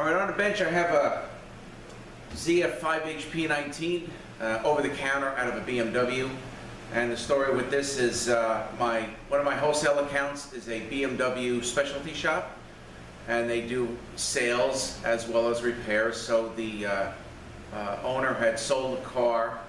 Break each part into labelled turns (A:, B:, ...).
A: All right, on the bench I have a ZF5HP19 over the counter out of a BMW. And the story with this is one of my wholesale accounts is a BMW specialty shop, and they do sales as well as repairs. So the owner had sold a car,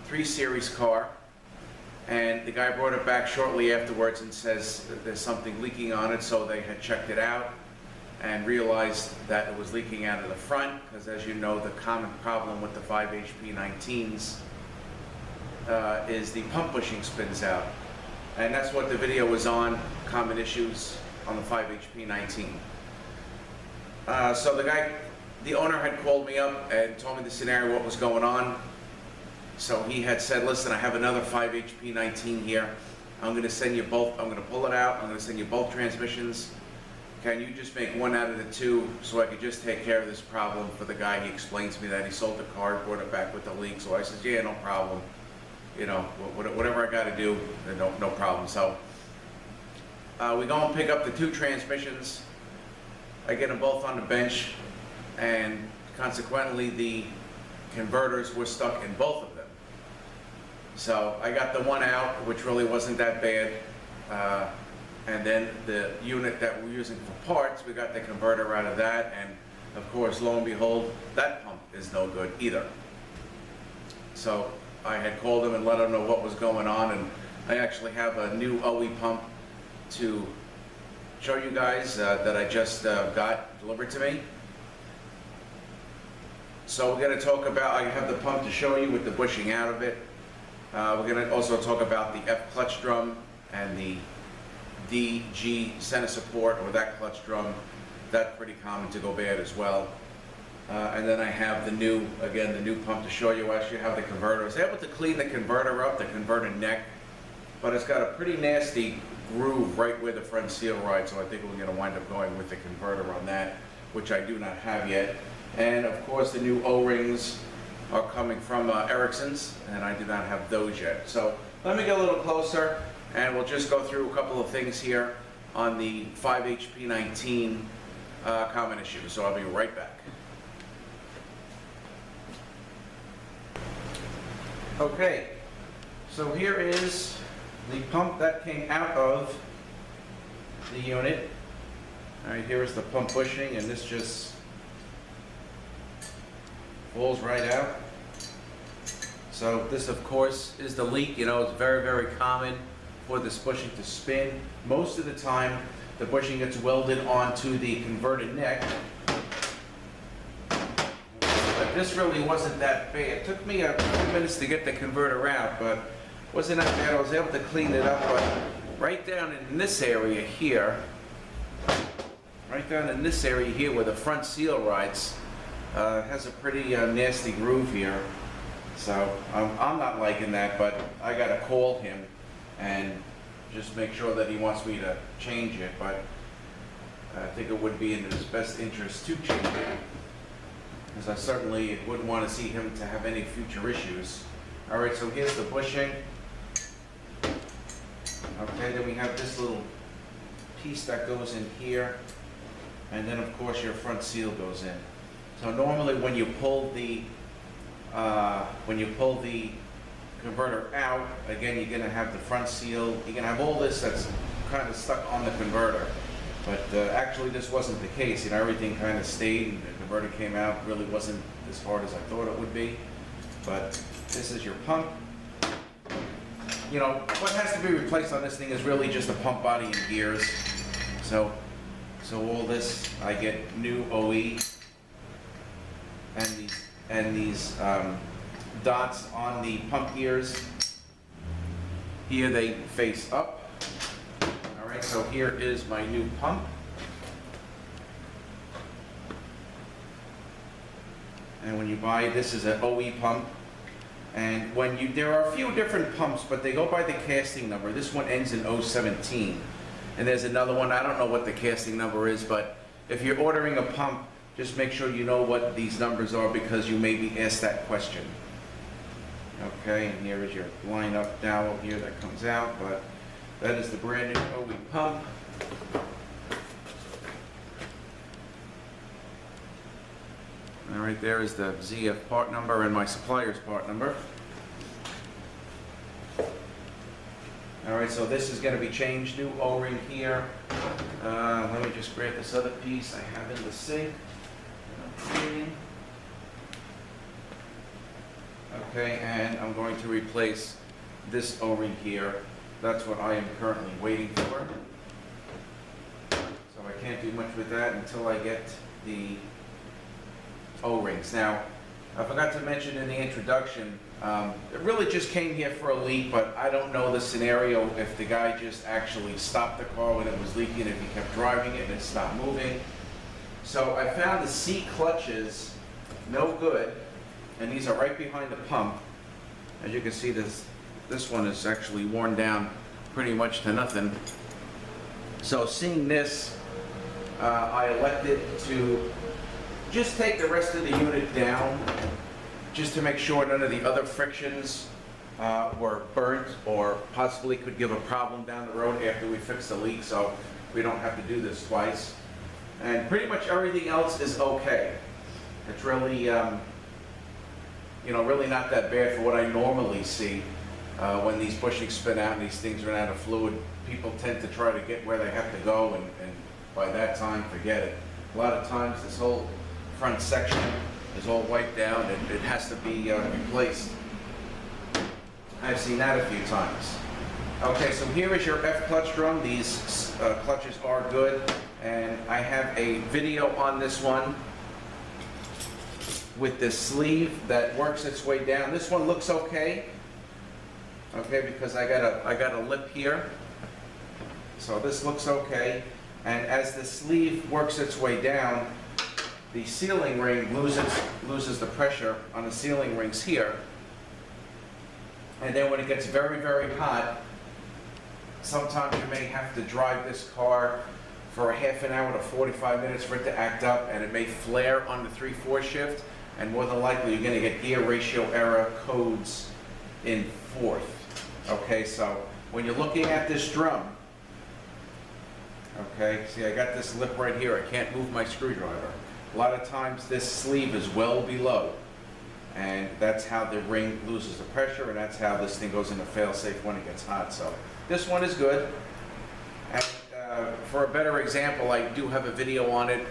A: 3 Series car, and the guy brought it back shortly afterwards and says that there's something leaking on it. So they had checked it out and realized that it was leaking out of the front, because as you know, the common problem with the 5HP19s is the pump bushing spins out. And that's what the video was on, common issues on the 5HP19. So the owner had called me up and told me the scenario, what was going on. So he had said, listen, I have another 5HP19 here. I'm going to send you both, I'm going to pull it out, I'm going to send you both transmissions. Can you just make one out of the 2 so I could just take care of this problem for the guy? He explained to me that he sold the car, brought it back with the leak. So I said, yeah, no problem. You know, whatever I got to do, no problem. So we go and pick up the 2 transmissions. I get them both on the bench, and consequently the converters were stuck in both of them. So I got the one out, which really wasn't that bad. And then the unit that we're using for parts, we got the converter out of that, and of course, lo and behold, that pump is no good either. So I had called them and let them know what was going on, and I actually have a new OE pump to show you guys that I just got delivered to me. So we're going to talk about, I have the pump to show you with the bushing out of it. We're going to also talk about the F clutch drum and the DG center support, or that clutch drum. That's pretty common to go bad as well. And then I have the new pump to show you. I actually have the converter. I was able to clean the converter up, the converter neck, but it's got a pretty nasty groove right where the front seal rides, so I think we're going to wind up going with the converter on that, which I do not have yet. And of course the new O-rings are coming from Ericsson's, and I do not have those yet. So let me get a little closer, and we'll just go through a couple of things here on the 5HP19 common issues. So I'll be right back. Okay, so here is the pump that came out of the unit. All right, here is the pump bushing, and this just falls right out. So this, of course, is the leak. You know, it's very, very common for this bushing to spin. Most of the time, the bushing gets welded onto the converter neck. But this really wasn't that bad. It took me a few minutes to get the converter out, but it wasn't that bad. I was able to clean it up, but right down in this area here, where the front seal rides, has a pretty nasty groove here. So I'm not liking that, but I gotta call him and just make sure that he wants me to change it. But I think it would be in his best interest to change it, because I certainly wouldn't want to see him to have any future issues. All right, so here's the bushing. Okay, then we have this little piece that goes in here, and then of course your front seal goes in. So normally when you pull the converter out, again, you're going to have the front seal, you're going to have all this that's kind of stuck on the converter. But actually this wasn't the case. You know, everything kind of stayed, and the converter came out. Really wasn't as hard as I thought it would be. But this is your pump. You know, what has to be replaced on this thing is really just the pump body and gears. So all this, I get new OE, and these dots on the pump gears. Here they face up. All right, so here is my new pump. And when you buy this is an OE pump. And there are a few different pumps, but they go by the casting number. This one ends in 017. And there's another one, I don't know what the casting number is, but if you're ordering a pump, just make sure you know what these numbers are, because you may be asked that question. Okay, and here is your line-up dowel here that comes out, but that is the brand new OE pump. Right there is the ZF part number and my supplier's part number. All right, so this is going to be changed, new O-ring here. Let me just grab this other piece I have in the sink. Okay, and I'm going to replace this O-ring here. That's what I am currently waiting for. So I can't do much with that until I get the O-rings. Now, I forgot to mention in the introduction, it really just came here for a leak, but I don't know the scenario if the guy just actually stopped the car when it was leaking, if he kept driving it and it stopped moving. So I found the C clutches no good, and these are right behind the pump. As you can see, this one is actually worn down pretty much to nothing. So seeing this, I elected to just take the rest of the unit down, just to make sure none of the other frictions were burnt or possibly could give a problem down the road after we fix the leak, so we don't have to do this twice. And pretty much everything else is okay. It's really, really not that bad for what I normally see when these bushings spin out and these things run out of fluid. People tend to try to get where they have to go, and by that time, forget it. A lot of times, this whole front section is all wiped out and it has to be replaced. I've seen that a few times. Okay, so here is your F clutch drum. These clutches are good, and I have a video on this one with this sleeve that works its way down. This one looks okay, because I got a lip here, so this looks okay. And as the sleeve works its way down, the sealing ring loses the pressure on the sealing rings here. And then when it gets very, very hot, sometimes you may have to drive this car for a half an hour to 45 minutes for it to act up, and it may flare on the 3/4 shift, and more than likely you're going to get gear ratio error codes in 4th. Okay, so when you're looking at this drum, okay, see I got this lip right here, I can't move my screwdriver. A lot of times this sleeve is well below, and that's how the ring loses the pressure, and that's how this thing goes into fail-safe when it gets hot. So this one is good. And for a better example, I do have a video on it,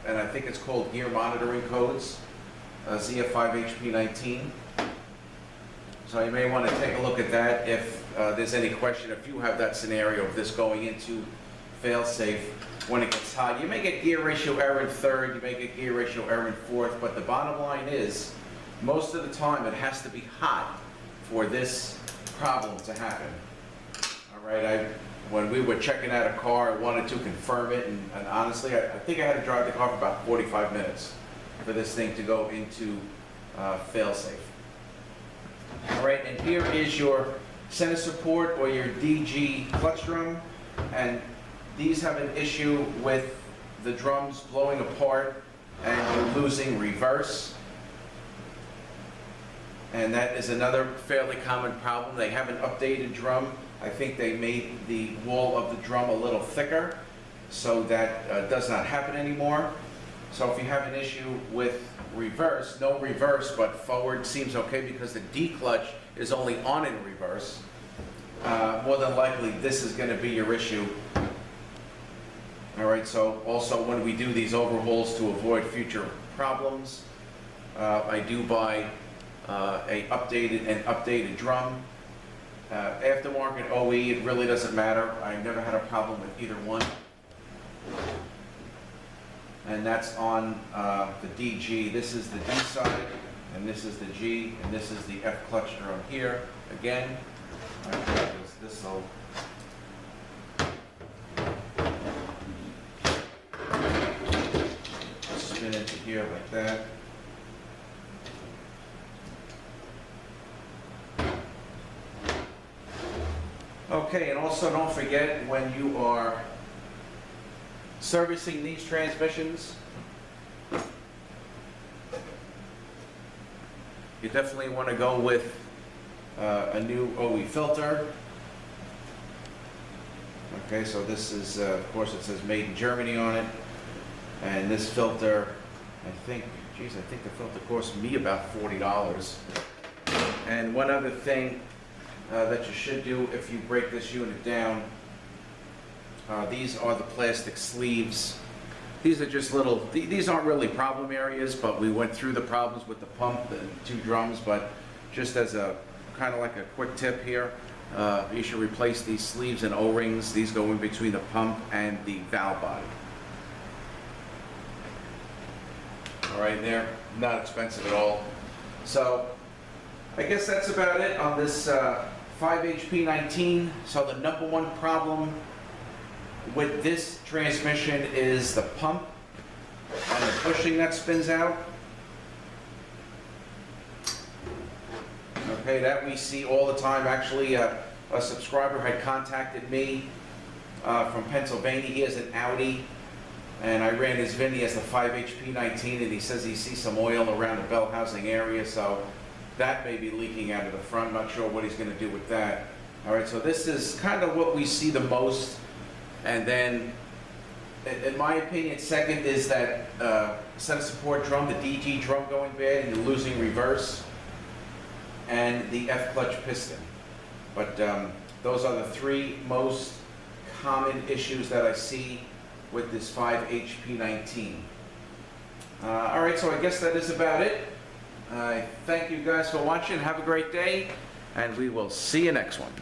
A: and I think it's called Gear Monitoring Codes, ZF5HP19. So you may want to take a look at that if there's any question, if you have that scenario of this going into fail-safe when it gets hot. You may get gear ratio error in 3rd, you may get gear ratio error in 4th, but the bottom line is, most of the time it has to be hot for this problem to happen. All right, when we were checking out a car, I wanted to confirm it, and honestly, I think I had to drive the car for about 45 minutes for this thing to go into fail-safe. All right, and here is your center support or your DG clutch drum, and these have an issue with the drums blowing apart and you're losing reverse. And that is another fairly common problem. They have an updated drum. I think they made the wall of the drum a little thicker, so that does not happen anymore. So if you have an issue with reverse, no reverse, but forward seems okay because the D clutch is only on in reverse, more than likely this is going to be your issue. All right, so also when we do these overhauls to avoid future problems, I do buy an updated drum. Aftermarket OE, it really doesn't matter. I never had a problem with either one. And that's on the DG. This is the D side, and this is the G, and this is the F clutch drum here. Again, this will spin into here like that. Okay, and also don't forget, when you are servicing these transmissions, you definitely want to go with a new OE filter. Okay, so this is, of course, it says made in Germany on it, and this filter I think the filter cost me about $40. And one other thing that you should do if you break this unit down, these are the plastic sleeves. These are just little, these aren't really problem areas, but we went through the problems with the pump and 2 drums, but just as a kind of like a quick tip here, you should replace these sleeves and O-rings. These go in between the pump and the valve body. All right, they're not expensive at all. So I guess that's about it on this 5HP19. So the number one problem with this transmission is the pump and the bushing that spins out. Okay, that we see all the time. Actually, a subscriber had contacted me from Pennsylvania. He has an Audi, and I ran his VIN. He has the 5HP19, and he says he sees some oil around the bell housing area, so that may be leaking out of the front. I'm not sure what he's going to do with that. All right, so this is kind of what we see the most. And then, in my opinion, second is that center support drum, the DG drum going bad, and you're losing reverse, and the F clutch piston. But those are the 3 most common issues that I see with this 5HP19. All right, so I guess that is about it. I thank you guys for watching. Have a great day, and we will see you next one.